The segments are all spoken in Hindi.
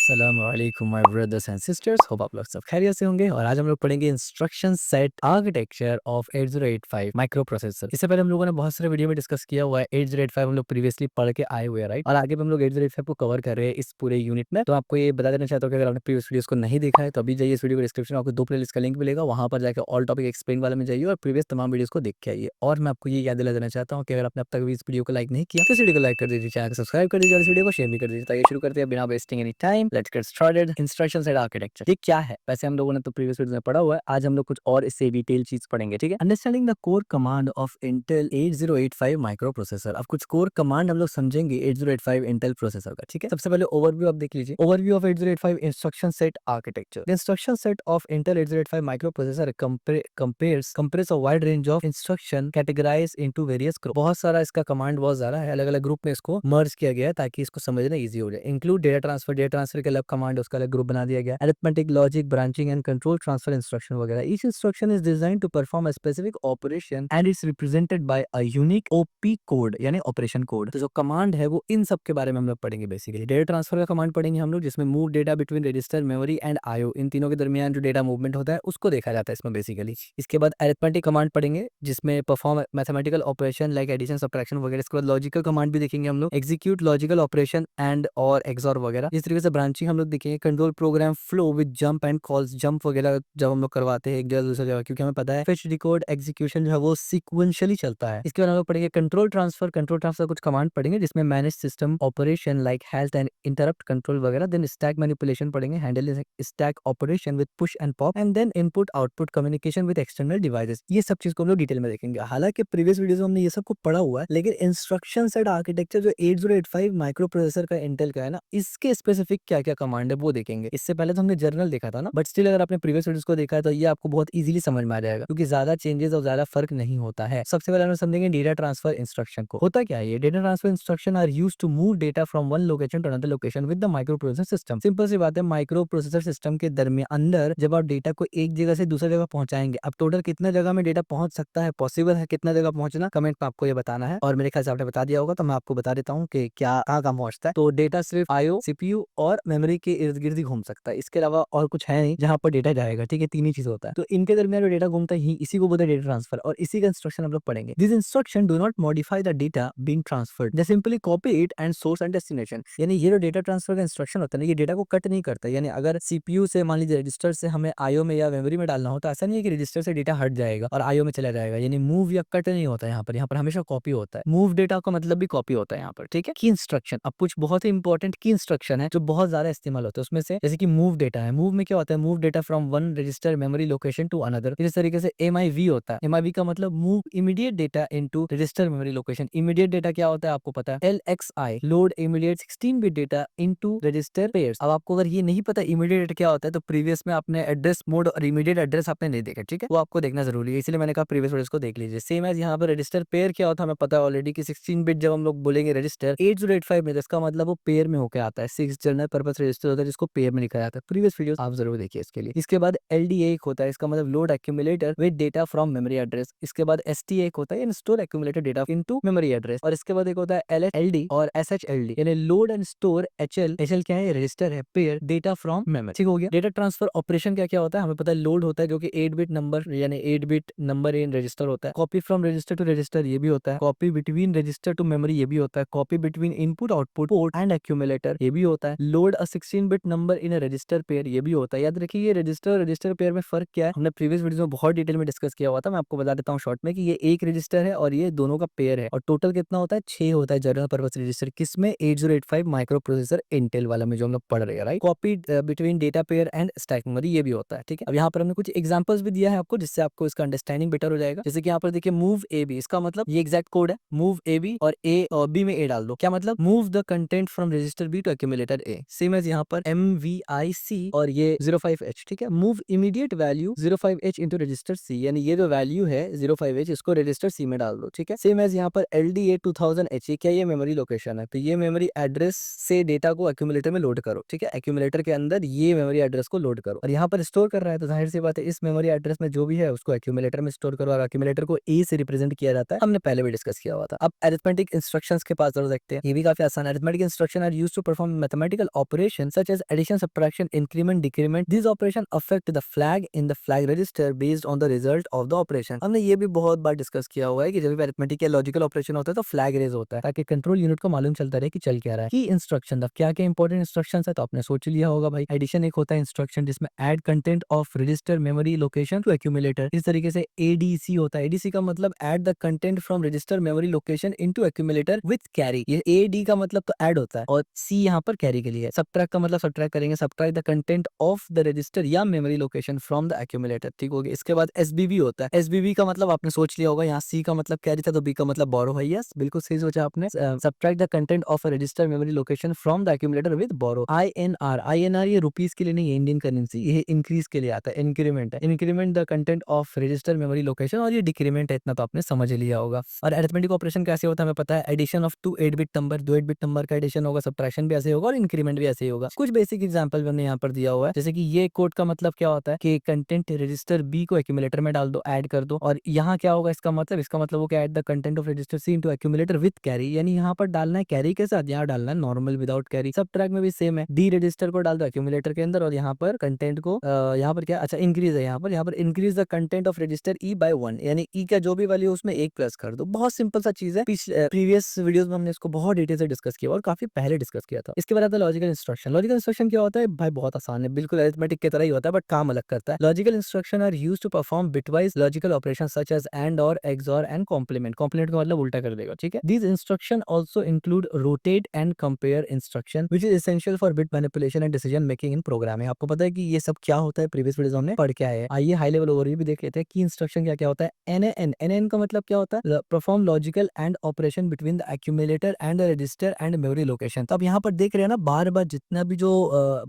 अस्सलाम वालेकुम my brothers and sisters, hope आप लोग सब खैरियत से होंगे। और आज हम लोग पढ़ेंगे instruction set architecture of 8085 micro processor. इससे पहले हम लोगों ने बहुत सारे वीडियो में डिस्कस किया हुआ है। 8085 हम लोग प्रीवियसली पढ़ के आए हुए हैं, राइट। और आगे भी हम लोग 8085 को कवर कर रहे हैं इस पूरे यूनिट में। तो आपको ये बता देना चाहता हूँ कि अगर आपने प्रीवियस वीडियोस को नहीं देखा है तो अभी जाइए, इस वीडियो को डिस्क्रिप्शन में आपको 2 प्लेलिस्ट का लिंक मिलेगा, वहां पर जाकर ऑल टॉपिक एक्सप्लेन वाले में जाइए और प्रीवियस तमाम वीडियोस को देख के आइए। और मैं आपको ये याद दिला देना चाहता हूँ कि अगर आपने अब तक भी इस वीडियो को लाइक नहीं किया तो इस वीडियो को लाइक कर दीजिए, चैनल को सब्सक्राइब कर दीजिए और इस वीडियो को शेयर भी कर दीजिए। ताकि शुरू करते हैं बिना wasting any time. Let's get started. Instruction set architecture ये क्या है? वैसे हम लोगों ने तो प्रीवियस वीडियो में पढ़ा हुआ है, आज हम लोग कुछ और इससे डिटेल चीज पढ़ेंगे, ठीक है। Understanding the core command of Intel 8085 micro processor. अब कुछ कोर कमांड हम लोग समझेंगे 8085 इंटेल प्रोसेसर का, ठीक है। सबसे पहले ओवरव्यू आप देख लीजिए। Overview of 8085 instruction set architecture. The instruction set of Intel 8085 microprocessor compares a wide range of instruction categorise into various group. बहुत सारा इसका कमांड बहुत ज्यादा है, अलग अलग ग्रुप में इसको मर्ज किया गया है ताकि इसको समझना इजी हो जाए। इंक्लूड डेटा ट्रांसफर के अलग कमांड, उसका अलग ग्रुप बना दिया गया। Arithmetic, logic, branching and control transfer instruction वगैरह। Each instruction is designed to perform a specific operation and is represented by a unique op code, यानी ऑपरेशन कोड। तो जो कमांड है वो इन सब के बारे में हम लोग पढ़ेंगे। बेसिकली डेटा ट्रांसफर का कमांड पढ़ेंगे हम लोग, जिसमें move data between register, memory and IO, इन तीनों के दरमियान जो डेटा मूवमेंट होता है उसको देखा जाता है इसमें बेसिकली। इसके बाद अरिथमेटिक कमांड पढ़ेंगे, जिसमें perform mathematical operation like addition, subtraction वगैरह। इसके बाद लॉजिकल कमांड भी देखेंगे हम लोग, एग्जीक्यूट लॉजिकल ऑपरेशन एंड और एक्सॉर वगैरह। इस तरीके से ब्रांचिंग हम लोग देखेंगे, control program flow with jump and calls, jump वगैरह जब हम लोग करवाते हैं एक जगह दूसरी जगह, क्योंकि हमें पता है फेच, डिकोड, एग्जीक्यूशन जो है वो सीक्वेंशियली चलता है। इसके बाद हम लोग पढ़ेंगे कंट्रोल ट्रांसफर। कंट्रोल ट्रांसफर कुछ कमांड पढ़ेंगे जिसमें manage system operation like health and interrupt control वगैरह। देन स्टैक मैनिपुलेशन पढ़ेंगे, handle stack operation with push and pop. And then input output communication with external devices. ये सब चीज को हम लोग डिटेल में देखेंगे। हालांकि प्रीवियस वीडियोस में हमने ये सब को पढ़ा हुआ है, लेकिन इंस्ट्रक्शन सेट आर्किटेक्चर जो 8085 माइक्रो प्रोसेसर का इंटेल का है ना, इसके स्पेसिफिक क्या क्या कमांड है वो देखेंगे। इससे पहले तो हमने जर्नल देखा था ना, बट स्टिल अगर आपने प्रीवियस वीडियोस को देखा है तो ये आपको बहुत इजीली समझ में आ जाएगा, क्योंकि ज्यादा चेंजेस और ज्यादा फर्क नहीं होता है। सबसे पहले हम समझेंगे डेटा ट्रांसफर इंस्ट्रक्शन को। होता क्या है ये? Data transfer instruction are used to move data from one location to another location with the microprocessor system. Simple सी बात है, माइक्रो प्रोसेसर सिस्टम के दरमियान अंदर जब आप डेटा को एक जगह से दूसरी जगह पहुंचाएंगे, अब टोटल कितना जगह में डेटा पहुंच सकता है, पॉसिबल है कितना जगह पहुंचना, कमेंट में आपको ये बताना है। और मेरे ख्याल से आपने बता दिया होगा, तो मैं आपको बता देता हूँ कि क्या कहाँ कहाँ पहुंचता है। तो डेटा सिर्फ आईओ, सीपीयू और मेमोरी के इर्द गिर्द ही घूम सकता है, इसके अलावा और कुछ है नहीं जहाँ पर डेटा जाएगा, ठीक है। तीन ही चीज होता है, तो इनके दरमियान जो डेटा घूमता है ही इसी को बोलते हैं डेटा ट्रांसफर, और इसी का इंस्ट्रक्शन हम लोग पढ़ेंगे। This instruction do not modify the data being transferred, they simply copy it and source and destination. यानी ये जो डेटा ट्रांसफर का इंस्ट्रक्शन होता है ना, ये डेटा को कट नहीं करता। यानी अगर सीपीयू से मान लीजिए रजिस्टर से हमें आईओ में या मेमोरी में डालना होता, ऐसा नहीं है कि रजिस्टर से डेटा हट जाएगा और आईओ में चला जाएगा। यानी मूव या कट नहीं होता यहाँ पर हमेशा कॉपी होता है। मूव डेटा का मतलब भी कॉपी होता है यहाँ पर, ठीक है। की इंस्ट्रक्शन, अब कुछ बहुत ही इंपॉर्टेंट की इंस्ट्रक्शन है जो बहुत ज्यादा इस्तेमाल होता है उसमें से, जैसे कि मूव डेटा है। मूव में क्या होता है? Move data from one register memory location to another. इस तरीके से MIV होता है। MIV का मतलब move immediate data into register memory location. Immediate data क्या होता है आपको पता है? LXI load immediate 16 bit data into register pairs. अब आपको अगर ये नहीं पता इमीडिएट डेटा क्या होता है, तो प्रीवियस में आपने एड्रेस मोड और इमीडिएट एड्रेस आपने नहीं देखा, ठीक है। वो आपको देखना जरूरी है, इसलिए मैंने कहा प्रीवियस वीडियोस को देख लीजिए। सेम एज यहाँ पर रजिस्टर पेयर क्या होता है हमें पता है ऑलरेडी कि 16 बिट जब हम लोग बोलेंगे रजिस्टर 8085 में, तो इसका मतलब वो पेयर में होकर आता है। 6 जनरल पर्पस रजिस्टर होता है जिसको पेयर में लिखा जाता है। प्रीवियस वीडियोस आप जरूर देखिए इसके लिए। इसके बाद LDA एक होता है, इसका मतलब load accumulator with data from memory address. इसके बाद STA एक होता है, store accumulated data into memory address. और इसके बाद एक होता है LHLD और SHLD, यानी लोड एंड स्टोर HL क्या है? रजिस्टर है, पेयर डेटा फ्रॉम मेमोरी, ठीक हो गया। डेटा ट्रांसफर ऑपरेशन क्या क्या होता है हमें पता है। लोड होता है जो कि 8 बिट नंबर यानी 8 बिट नंबर इन रजिस्टर होता है। Copy from register to register ये भी होता है। Copy between register to memory ये भी होता है। Copy between input output port and accumulator ये भी होता है। Load a 16 bit number in a register pair ये भी होता है। याद रखिए ये रजिस्टर पेयर में फर्क क्या है, हमने प्रीवियस वीडियो में बहुत डिटेल में डिस्कस किया हुआ था। मैं आपको बता देता हूँ शॉर्ट में कि ये एक रजिस्टर है और ये दोनों का पेयर है, और टोटल कितना होता है? 6 होता है जनरल पर्पस रजिस्टर। किसमें? 8085 माइक्रो प्रोसेसर इंटेल वाला में जो हम लोग पढ़ रहे हैं, right. Copy between data pair and stack memory ये भी होता है, ठीक है। अब यहाँ पर हमने कुछ एग्जांपल्स भी दिया है आपको, जिससे आपको इसका अंडरस्टैंडिंग बेटर हो जाएगा। जैसे कि यहाँ पर देखिए मूव AB, इसका मतलब ये एग्जैक्ट कोड है। मूव AB और A और B में A डाल दो, क्या मतलब? Move the content from register B to accumulator A। Same as यहाँ पर MVIC और ये 05H, ठीक है। Move immediate value 05H into register C, यानी ये जो वैल्यू है 05H इसको रजिस्टर C में डाल दो, ठीक है। सेम एज यहाँ पर LDA 2000H, क्या ये मेमोरी लोकेशन है, तो ये मेमोरी एड्रेस से डेटा को एक्यूमुलेटर में लोड करो, ठीक है। एक्यूमुलेटर के अंदर ये मेमोरी एड्रेस को लोड करो, और यहाँ पर स्टोर कर रहा है तो जाहिर सी बात है इस मेमोरी एड्रेस में जो भी है उसको एक्यूमुलेटर में स्टोर करो, और एक्यूमुलेटर को A से रिप्रेजेंट किया जाता है, हमने पहले भी डिस्कस किया हुआ था। अब अरिथमेटिक इंस्ट्रक्शंस के पास जरूर देखते हैं, ये भी काफी आसान है। Arithmetic instruction are used to perform mathematical operation such as addition, subtraction, increment, decrement. These operation affect the flag in the flag register based on the result of the operation. हमने ये भी बहुत बार डिस्कस किया हुआ है कि जब भी अरिथमेटिक या लॉजिकल ऑपरेशन होता है तो फ्लैग रेज होता है ताकि कंट्रोल यूनिट को मालूम चलता रहे कि चल क्या रहा है। की इंस्ट्रक्शन, अब क्या क्या इंपॉर्टेंट इंस्ट्रक्शन है तो आपने सोच लिया होगा भाई। एडिशन एक होता है इंस्ट्रक्शन जिसमें add content of register memory location to accumulator. इस तरीके से एडीसी होता है। एडीसी का मतलब add the content from register memory location into accumulator with carry. ये एडी का मतलब तो ऐड होता है और सी यहाँ पर कैरी के लिए है। सबट्रैक्ट का मतलब सबट्रैक्ट करेंगे, subtract the content of the register या memory location from the accumulator. ठीक हो गया। इसके बाद एसबीवी होता है। एसबीवी का मतलब आपने सोच लिया होगा, यहाँ सी का मतलब कैरी था तो बी का मतलब बोरो है। यस, बिल्कुल सही सोचा आपने। Subtract the content of a register memory location from the accumulator with borrow. INR, INR ये रुपीस के लिए नहीं है, इंडियन करेंसी। ये इंक्रीज के लिए आता है, इंक्रीमेंट है। Increment the content of register memory location, और ये डिक्रीमेंट है, इतना तो आपने समझ लिया होगा। और अरिथमेटिक ऑपरेशन कैसे होता है हमें पता है। Addition of two 8 bit number, 2 8 bit number का एडिशन होगा, सबट्रैक्शन भी ऐसे होगा और इंक्रीमेंट भी ऐसे ही होगा। कुछ बेसिक एग्जांपल हमने यहाँ पर दिया हुआ है, जैसे कि ये कोड का मतलब क्या होता है कि कंटेंट रजिस्टर बी को एक्यूमुलेटर में डाल दो, ऐड कर दो। और यहाँ क्या होगा इसका मतलब, वो क्या, add the content of register C into accumulator with carry, यानी यहाँ पर डालना है कैरी के साथ, यहाँ डालना है नॉर्मल विदाउट कैरी। सब ट्रैक में भी सेम है। डी रजिस्टर को डाल दो एक्यूमुलेटर के अंदर और यहाँ पर कंटेंट को यहाँ पर क्या, अच्छा इंक्रीज है, यहाँ पर increase the content of register E bye 1, यानी ई का जो भी वैल्यू उसमें एक प्लस कर दो। बहुत सिंपल सा चीज है। प्रीवियस वीडियोस में हमने इसको बहुत डिटेल से डिस्कस किया और काफी पहले डिस्कस किया था। इसके बाद आता है लॉजिकल इंस्ट्रक्शन। लॉजिकल इंस्ट्रक्शन क्या होता है भाई, बहुत आसान है, बिल्कुल अरिथमेटिक की तरह ही होता है बट काम अलग करता है। Logical instruction are used to perform bitwise logical operation such as AND OR XOR and complement. Complement का मतलब उल्टा कर देगा, ठीक है। These instruction also include rotate and compare instruction which is essential for bit manipulation and decision making in programming. आपको पता है कि ये सब क्या होता है, प्रीवियस वीडियोस हमने पढ़ के आए हैं। आइए हाई लेवल ओवरव्यू भी देख लेते हैं कि इंस्ट्रक्शन क्या क्या होता है। एनएन, एनएन का मतलब क्या होता है, perform logical and operation between the accumulator and the register and memory location. तो अब यहाँ पर देख रहे हैं ना, बार बार जितना भी जो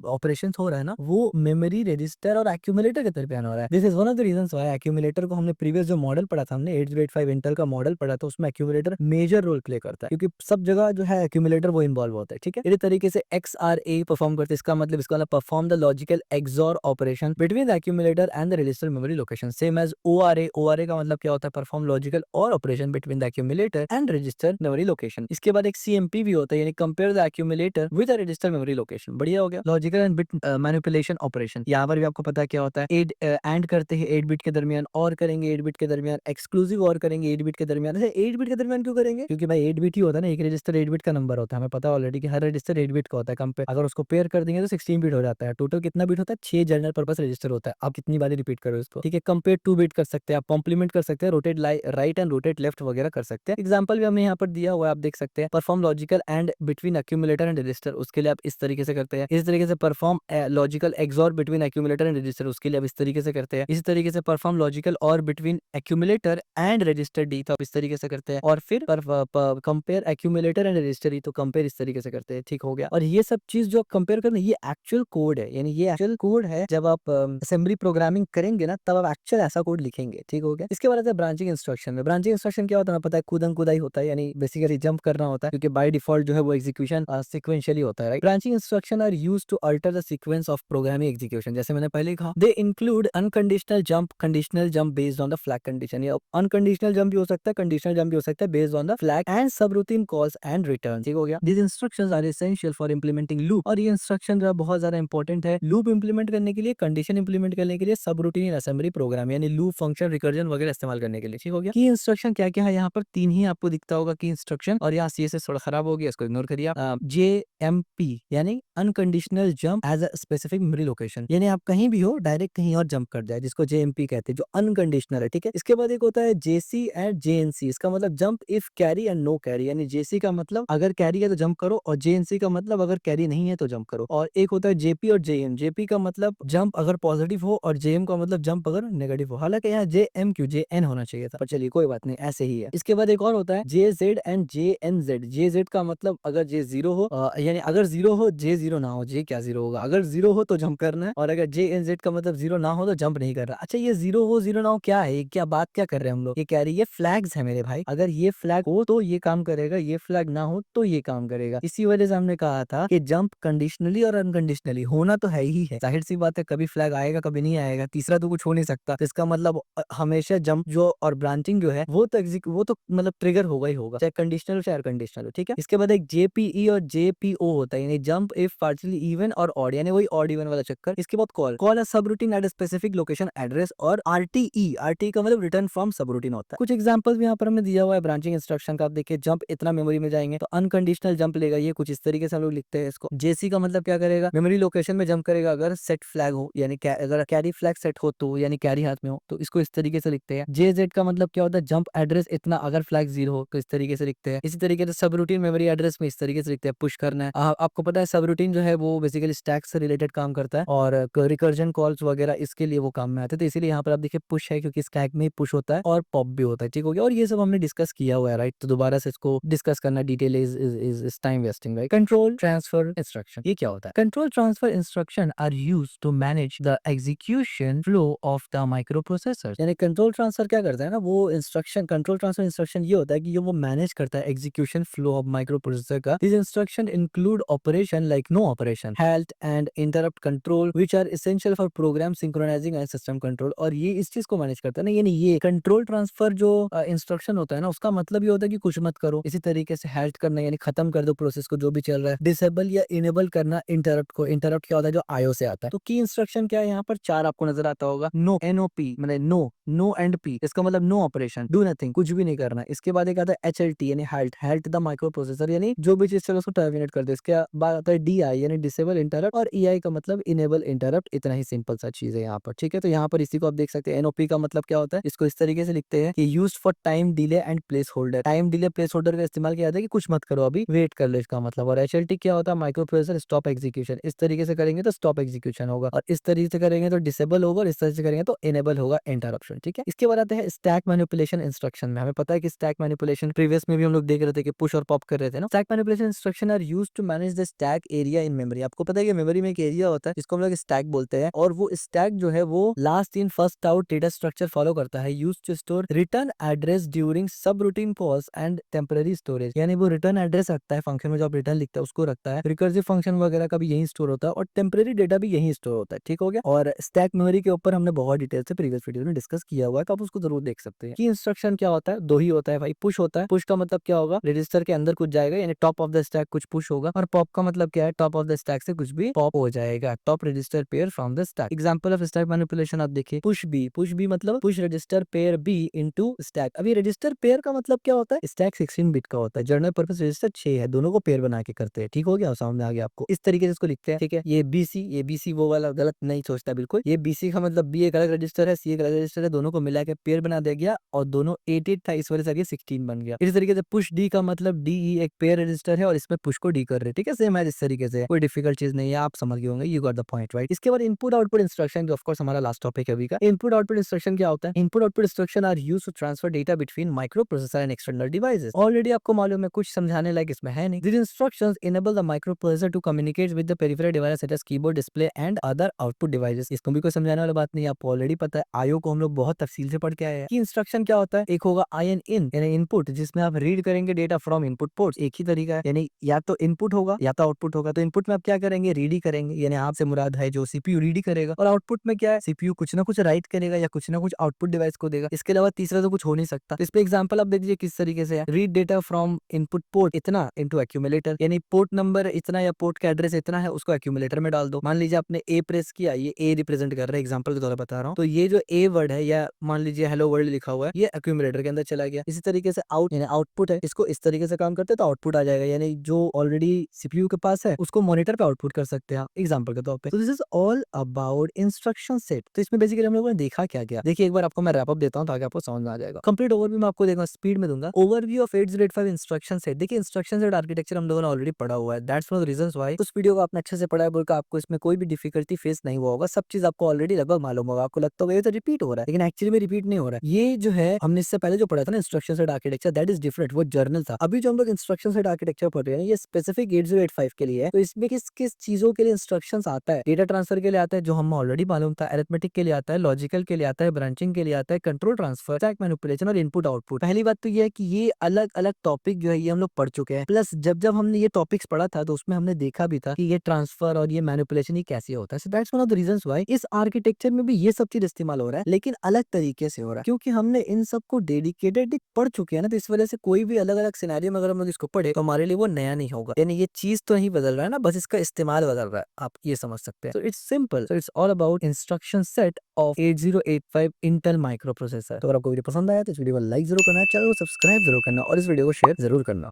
ऑपरेशन हो रहा है ना, वो मेमोरी, रजिस्टर और एक्यूमुलेटर के दरमियान हो रहा है। This is one of the reasons why accumulator को हमने प्रीवियस जो मॉडल पढ़ा था, हमने 8085 इंटेल का मॉडल पढ़ा था, उसमें एक्यूमुलेटर मेजर रोल प्ले करता है, क्योंकि सब जगह जो है एक्यूमुलेटर वो इन्वॉल्व होता है, ठीक है। इसी तरीके से XRA परफॉर्म करते हैं। इसका मतलब perform the logical XOR operation between the accumulator and the register memory location, same as ORA। ORA का मतलब क्या होता है, perform logical OR operation between the accumulator and register memory location. इसके बाद एक CMP भी होता है, यानी compare the accumulator with the register memory location. बढ़िया हो गया। Logical and bit manipulation operation, यहाँ पर भी आपको पता है क्या होता है। एंड करते हैं 8 बिट के दरमियान, और करेंगे 8 बिट के दरमियान, एक्सक्लूसिव और करेंगे 8 बिट के दरमियान। ऐसे 8 बिट के दरमियान क्यों करेंगे, क्योंकि भाई 8 बिट ही होता है ना, एक रजिस्टर 8 बिट का नंबर होता है। हमें पता है ऑलरेडी कि हर रजिस्टर 8 बिट का होता है। कंपेयर अगर उसको पेयर कर देंगे तो 16 बिट हो जाता है। टोटल कितना बिट होता है, 6 जनरल पर्पस रजिस्टर होता है। आप कितनी बार रिपीट करो इसको, ठीक है। कंपेयर 2 बिट कर सकते हैं आप, कॉम्प्लीमेंट कर सकते हैं, rotate right and rotate left वगैरह कर सकते हैं। एग्जांपल भी हमने यहाँ पर दिया हुआ है, आप देख सकते हैं। Perform logical and between accumulator and register, उसके लिए आप इस तरीके से करते हैं। इस तरीके से perform logical XOR between accumulator and register, उसके लिए आप इस तरीके से करते हैं। इसी तरीके से परफॉर्म लॉजिकल और between accumulator and register D, तो आप इस तरीके से करते हैं। और फिर कंपेयर एक्यूमुलेटर एंड रजिस्टर ई, तो कंपेयर इस तरीके से करते हैं, ठीक हो गया। और ये सब चीज जो कंपेयर करना, ये एक्चुअल कोड है, यानी ये एक्चुअल कोड है। जब आप असेंबली प्रोग्रामिंग करेंगे ना, तब आप एक्चुअल ऐसा कोड लिखेंगे, ठीक हो गया। इसके बाद आता है ब्रांचिंग इंस्ट्रक्शन में। ब्रांचिंग इंस्ट्रक्शन क्या होता है, पता है, कूदन कुदाई होता है, यानी बेसिकली जंप करना होता है, क्योंकि बाय डिफॉल्ट जो है वो एग्जीक्यूशन सीक्वेंशियली होता है, right. Branching instruction are used to alter the sequence of programming execution. जैसे मैंने पहले कहा, they include unconditional jump, conditional jump based on the flag condition. ये अनकंडीशनल जंप भी हो सकता है, कंडीशनल जंप भी हो सकता है, based on the flag and subroutine calls and return, ठीक हो गया। This instructions are essential for implementing loop, और ये इंस्ट्रक्शन जो है बहुत ज्यादा इंपॉर्टेंट है लूप इंप्लीमेंट करने के लिए, कंडीशन इंप्लीमेंट करने के लिए, सब रूटीन असेंबली प्रोग्राम, यानी लूप, फंक्शन, रिकर्जन वगैरह इस्तेमाल करने के लिए, ठीक हो गया। की इंस्ट्रक्शन क्या क्या है, यहाँ पर 3 ही आपको दिखता होगा की इंस्ट्रक्शन, और यहाँ CSS थोड़ा खराब हो गया, इसको इग्नोर करिए आप। JMP यानी unconditional jump as a specific memory location, यानी आप कहीं भी हो डायरेक्ट कहीं और जंप कर जाए, जिसको JMP कहते हैं, जो अनकंडीशनल है, ठीक है। इसके बाद एक होता है JC एंड JNC। इसका मतलब jump if carry and no carry, यानी JC का मतलब अगर कैरी है तो जंप करो, और JNC का मतलब अगर कैरी नहीं है तो जंप करो। और एक होता है JP और JM। JP का मतलब जंप अगर पॉजिटिव हो, और JM का मतलब जंप अगर नेगेटिव हो। हालांकि यहाँ JMQ JN होना चाहिए था, पर चलिए कोई बात नहीं, ऐसे ही है। इसके बाद एक और होता है JZ एंड JNZ। JZ का मतलब अगर J0 हो, यानी अगर 0 हो J0 ना हो, J क्या 0 होगा, अगर 0 हो तो जंप करना है, और अगर JNZ का मतलब 0 ना हो तो जंप नहीं करना। अच्छा, ये 0 हो 0 ना हो क्या है, क्या बात क्या कर रहे हैं हम लोग, ये कह रही है फ्लैग्स है मेरे भाई, अगर ये फ्लैग हो तो ये काम करेगा, ये फ्लैग ना हो तो ये काम करेगा। इसी वजह से हमने कहा था कि जंप कंडीशनली और अनकंडीशनली होना तो है ही है, जाहिर सी बात है, कभी फ्लैग आएगा कभी नहीं आएगा, तीसरा तो कुछ हो नहीं सकता। तो इसका मतलब हमेशा जंप जो और ब्रांचिंग जो है वो तो मतलब ट्रिगर होगा ही होगा, चाहे कंडीशनल हो चाहे अनकंडीशनल हो, ठीक है। इसके बाद एक JPE और JPO होता है, यानी जंप इफ पार्शियली इवन और ऑड, यानी वही ऑड इवन वाला चक्कर। इसके बाद कॉल अ सब routine at specific location address, और आरटीई का मतलब रिटर्न फ्रॉम सब रूटीन होता है। कुछ एग्जांपल्स भी यहाँ पर हमने दिया हुआ है ब्रांचिंग इंस्ट्रक्शन का। आप देखिए जंप इतना मेमोरी में जाएंगे तो अनकंडीशनल जंप लेगा, ये कुछ इस तरीके से हम लोग लिखते हैं इसको। जेसी का मतलब क्या करेगा, मेमोरी लोकेशन में जंप करेगा अगर सेट फ्लैग हो, यानी अगर कैरी फ्लैग सेट हो तो, यानी कैरी हाथ में हो तो इसको इस तरीके से लिखते हैं। जेजेड का मतलब क्या होता है, जंप एड्रेस इतना अगर फ्लैग 0 हो तो इस तरीके से लिखते हैं। इसी तरीके से सब रूटीन मेमोरी एड्रेस में इस तरीके से लिखते हैं, पुश करना है। आपको पता है सब रूटीन जो है वो बेसिकली स्टैक से रिलेटेड काम करता है, और रिकर्जन कॉल्स वगैरह इसके लिए वो काम में आते हैं। तो इसीलिए यहाँ पर आप देखिए पुश है क्योंकि स्टैक में ही पुश होता है और पॉप भी होता है, ठीक हो गया। और ये सब हमने डिस्कस किया हुआ है, राइट। तो दोबारा से इसको डिस्कस करना detail is time wasting, right. Control transfer instruction, ये क्या होता है? Control transfer instruction are used to manage the execution flow of the microprocessor. यानी कंट्रोल ट्रांसफर क्या करता है ना, वो इंस्ट्रक्शन, कंट्रोल ट्रांसफर इंस्ट्रक्शन ये होता है कि वो मैनेज करता है execution flow of microprocessor का। This instruction include operation like no operation, halt and interrupt control which are essential for program synchronising and system control. और ये इस चीज को मैनेज करता है ना, यानी ये कंट्रोल ट्रांसफर जो इंस्ट्रक्शन होता है ना, उसका मतलब ये होता है कि कुछ मत करो। इसी तरीके से हेल्थ करना यानी खत्म कर दो प्रोसेस को जो भी चल रहा है। डिसेबल या इनेबल करना इंटरप्ट को। इंटरप्ट क्या होता है, जो आईओ से आता है। तो की इंस्ट्रक्शन क्या है यहाँ पर, 4 आपको नजर आता होगा। नो, एनओपी मतलब नो एंड पी, इसका मतलब नो ऑपरेशन, डू नथिंग, कुछ भी नहीं करना। इसके बाद एक आता है एचएलटी यानी हेल्थ द माइक्रो प्रोसेसर, यानी जो भी चीज चलो उसको टर्मिनेट कर दे। इसके बाद आता है डीआई यानी डिसेबल इंटरप्ट, और ईआई का मतलब इनेबल इंटरप्ट। इतना ही सिंपल सा चीज है यहाँ पर, ठीक है। तो यहाँ पर इसी को आप देख सकते हैं। एनओपी का मतलब क्या होता है, इसको इस तरीके से लिखते हैं कि used for time delay and place holder. Time delay place holder का इस्तेमाल किया जाता है कि कुछ मत करो, अभी वेट कर लो, इसका मतलब। और एचएलटी क्या होता है, माइक्रो प्रोसेसर स्टॉप एग्जीक्यूशन। इस तरीके से करेंगे तो स्टॉप एग्जीक्यूशन होगा, और इस तरीके से करेंगे तो डिसेबल होगा, और इस तरीके से करेंगे तो इनेबल होगा इंटरप्शन, ठीक है। इसके बाद आते हैं स्टैक मैनिपुलेशन इंस्ट्रक्शन में। हमें पता है कि स्टैक मैनिपुलेशन प्रीवियस में भी हम लोग देख रहे थे कि पुश और पॉप कर रहे थे ना। Stack manipulation instruction are used to manage the stack area in memory. आपको पता है कि मेमोरी में एक एरिया होता है जिसको हम लोग स्टैक बोलते हैं, और वो स्टैक जो है वो last in first out data structure follow करता है। Used to store return address during subroutine पॉज एंड टेम्पररी स्टोरेज, यानी वो रिटर्न एड्रेस रखता है फंक्शन में, जो आप रिटर्न लिखता है उसको रखता है। रिकर्सिव फंक्शन वगैरह का भी यही स्टोर होता है, और टेम्पररी डेटा भी यही स्टोर होता है, ठीक हो गया। और स्टैक मेमोरी के ऊपर हमने बहुत डिटेल से प्रीवियस वीडियो में डिस्कस किया हुआ है, तो आप उसको जरूर देख सकते हैं। की इंस्ट्रक्शन क्या होता है, दो ही होता है भाई। पुश होता है, पुश का मतलब क्या होगा, रजिस्टर के अंदर कुछ जाएगा, यानी टॉप ऑफ द स्टैक कुछ पुश होगा। और पॉप का मतलब क्या है, टॉप ऑफ द स्टैक से कुछ भी पॉप हो जाएगा, top register pair from the stack. Example of stack manipulation आप देखिए, पुश बी मतलब push register pair B into stack. अभी रजिस्टर पेयर का मतलब क्या होता है, स्टैक 16 बिट का होता है, जनरल पर्पस रजिस्टर 6 है, दोनों को पेयर बना के करते हैं, ठीक हो गया, सामने आ गया आपको। इस तरीके से इसको लिखते हैं, ठीक है। ये बीसी वो वाला गलत नहीं सोचता बिल्कुल। ये बीसी का मतलब बी एक अलग रजिस्टर है, सी एक अलग रजिस्टर है, दोनों को मिला के पेयर बना दिया गया, और दोनों 8 था, इस वजह से 16 बन गया। इस तरीके से पुश डी का मतलब डी एक पेयर रजिस्टर है, और इसमें पुश को डी कर रहे हैं, ठीक है। सेम है इस तरीके से, कोई डिफिकल्ट चीज नहीं है, आप समझ गए होंगे। You got the point, right. इसके बाद इनपुट आउटपुट इंस्ट्रक्शन, जो ऑफ कोर्स हमारा लास्ट टॉपिक है अभी का। इनपुट आउटपुट इंस्ट्रक्शन क्या होता है, input output instruction are used to transfer data between microprocessor and external devices. Already आपको मालूम है, कुछ समझाने लायक इसमें है नहीं। These instructions enable the microprocessor to communicate with the peripheral devices such as keyboard, display and other output devices। इसको भी कोई समझाने वाली बात नहीं, आपको ऑलरेडी पता है। आईओ को हम लोग बहुत तफसील से पढ़ के आए हैं कि इंस्ट्रक्शन क्या होता है। एक होगा IN इन यानी इनपुट, जिसमें आप रीड करेंगे डेटा फ्रॉम इनपुट पोर्ट्स। एक ही तरीका है, यानी या तो इनपुट होगा या तो आउटपुट होगा। तो इनपुट में आप क्या करेंगे, रीड ही करेंगे, यानी आपसे मुराद है जो सीपीयू रीड ही करेगा। और आउटपुट में क्या है, सीपीयू कुछ ना कुछ राइट करेगा या कुछ ना कुछ आउटपुट डिवाइस को देगा। इसके अलावा तीसरा तो कुछ हो नहीं सकता। तो इस पे एग्जांपल आप दे दीजिए किस तरीके से है। Read data from input port इतना इनटू एक्यूमुलेटर, यानी पोर्ट नंबर इतना या पोर्ट का एड्रेस इतना है, उसको एक्यूमुलेटर में डाल दो। मान लीजिए आपने ए प्रेस किया, ये ए रिप्रेजेंट कर रहा है, एग्जांपल के तौर पर बता रहा हूँ। तो ये जो ए वर्ड है, या मान लीजिए हेलो वर्ल्ड लिखा हुआ है, ये एक्यूमुलेटर के अंदर चला गया। इसी तरीके से आउट यानी आउटपुट है, इसको इस तरीके से काम करते हैं तो आउटपुट आ जाएगा, यानी जो ऑलरेडी सीपीयू के पास है उसको मॉनिटर पे आउटपुट कर सकते हैं आप, एग्जांपल के तौर पे। तो this is all about instruction set. तो इसमें बेसिकली हम लोगों ने देखा क्या क्या, देखिए एक बार आपको मैं रैप अप देता हूँ ताकि आपको समझ में आ जाएगा। कंप्लीट ओवरव्यू मैं आपको देखा स्पीड में दूंगा। Overview of 808 instruction set. देखिए इंस्ट्रक्शन सेट आर्किटेक्चर हम लोगों ने ऑलरेडी पढ़ा हुआ है, that's one of the reasons why उस वीडियो को आपने अच्छे से पढ़ा है, बोलकर आपको इसमें कोई भी डिफिकल्टी फेस नहीं हुआ होगा। सब चीज आपको ऑलरेडी लगभग मालूम होगा। आपको लगता होगा ये तो रिपीट हो रहा है, लेकिन एक्चुअली में रिपीट नहीं हो रहा है। ये जो है हमने इससे पहले जो पढ़ा था ना instruction set architecture, that is different, वो जर्नल था। अभी जो हम लोग इंस्ट्रक्शन सेट आर्किटेक्चर पढ़ रहे हैं ये स्पेसिफिक 8085 के लिए है। तो इसमें किस किस चीजों के लिए इंस्ट्रक्शन आता है, डेटा ट्रांसफर के लिए आता है जो हमें ऑलरेडी मालूम था, अरिथमेटिक के लिए आता है, लॉजिकल के लिए आता है, ब्रांचिंग के लिए आता है, कंट्रोल ट्रांसफर, स्टैक मैनिपुलेशन और इनपुट आउटपुट। पहली बात तो ये है कि ये अलग अलग टॉपिक जो है ये हम लोग पढ़ चुके हैं। प्लस जब जब हमने ये टॉपिक्स पढ़ा था तो उसमें हमने देखा भी था कि ये ट्रांसफर और ये मैनिपुलेशन ही कैसे होता है। So that's one of the reasons why इस आर्किटेक्चर में भी ये सब चीज इस्तेमाल हो रहा है, लेकिन अलग तरीके से हो रहा है, क्योंकि हमने इन सब को डेडिकेटेड पढ़ चुके हैं ना। तो इस वजह से कोई भी अलग अलग सिनेरियो में अगर हम लोग इसको पढ़े तो हमारे लिए वो नया नहीं होगा, यानी ये चीज तो नहीं बदल रहा है ना, बस इसका इस्तेमाल बदल रहा है, आप ये समझ सकते हैं। So it's simple, so it's all about instruction set of 8085 Intel micro processor. तो अगर आपको वीडियो पसंद आया तो इस वीडियो को लाइक जरूर करना, चैनल को सब्सक्राइब जरूर करना और इस वीडियो को शेयर जरूर करना।